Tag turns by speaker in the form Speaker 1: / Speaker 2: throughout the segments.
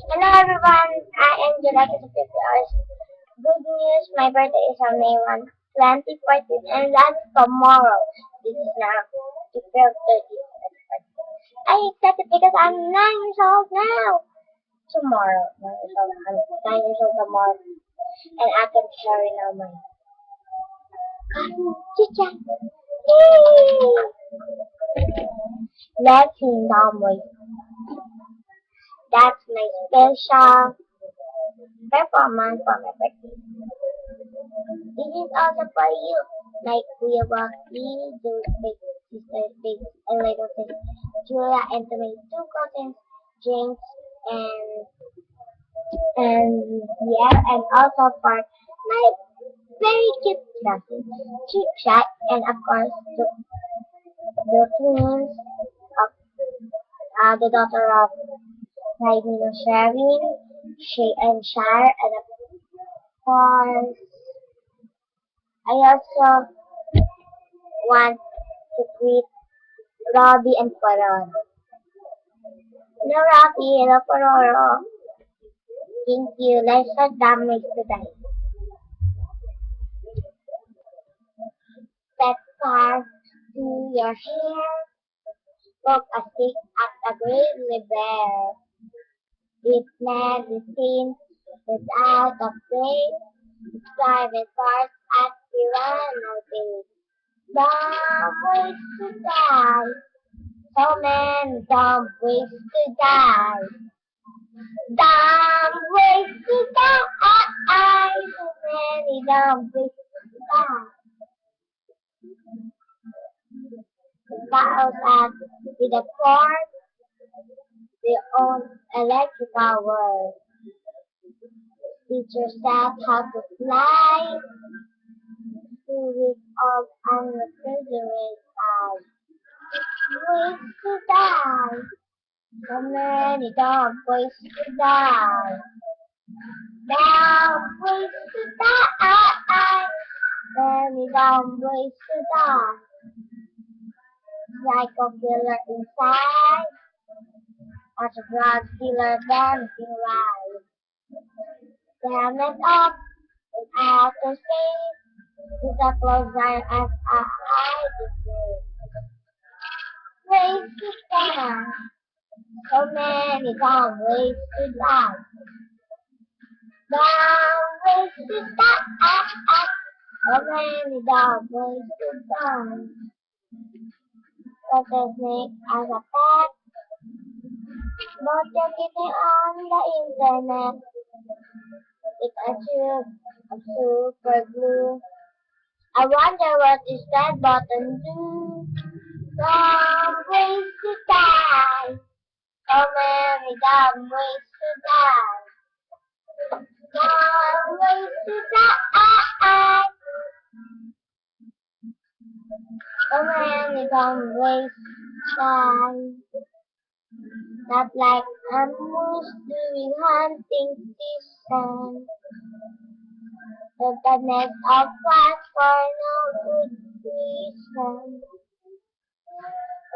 Speaker 1: Hello everyone, I am July 50 hours. Good news, my birthday is on May 1, 2014 and that's tomorrow. This is now April 30th. I excited because I'm 9 years old now. Tomorrow, 9 years old. I'm 9 years old tomorrow. And I can carry now my chicha. Yay! Let's sing down with. That's my special performance for my birthday. This is also for you, like Kuya Waki, Joe's big sister, big and little sister, Julia, and to my two cousins, James and yeah, and also for my very cute cousin, Chit Chat, and of course the twins of the daughter of Raimino Sherwin, Shay and Shire, and of course I also want to greet Robbie and Pororo. Hello, Robbie. Hello, Pororo. Thank you. Let's start damage today. Set fire to your hair. Poke a stick at a grizzly bear. It medicine is out of date. Private parts at Piranha Bay. Dumb ways to die. So many dumb ways to die. Dumb ways to die. So many dumb ways to die. Cows at with a cord, their own electrical world. Teachers taught how to fly. Through weeks of unrefrigerated life. Ways to die. So many dumb ways to die. Dumb ways to die. Many dumb ways to die. Psycho killer inside. As a drug dealer dancing live. Damn it up in outer space. With a close eye as a hiding place. Ways to die. So many dumb ways to die. Dumb ways to die. So many dumb ways to die. Such a snake as a pet. But you're getting on the internet. It's a tube of super glue. I wonder what is that button do? Dumb ways to die. So many dumb ways to die. Dumb ways to die. So many dumb ways to die. Not like a moose doing hunting season. With the next of fast for no good reason.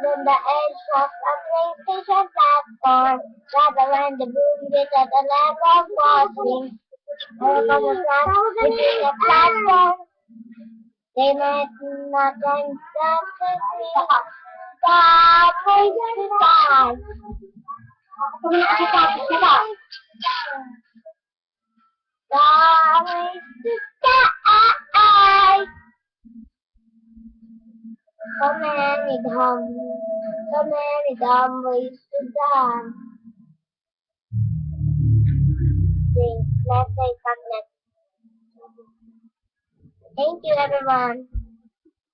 Speaker 1: Then the edge of a train station platform. Rather when the boom gets at the level crossing. Over the front between the platform. They might not run the ways to die. Ways to die. So many dumb ways to die. Let's say next. Thank you everyone.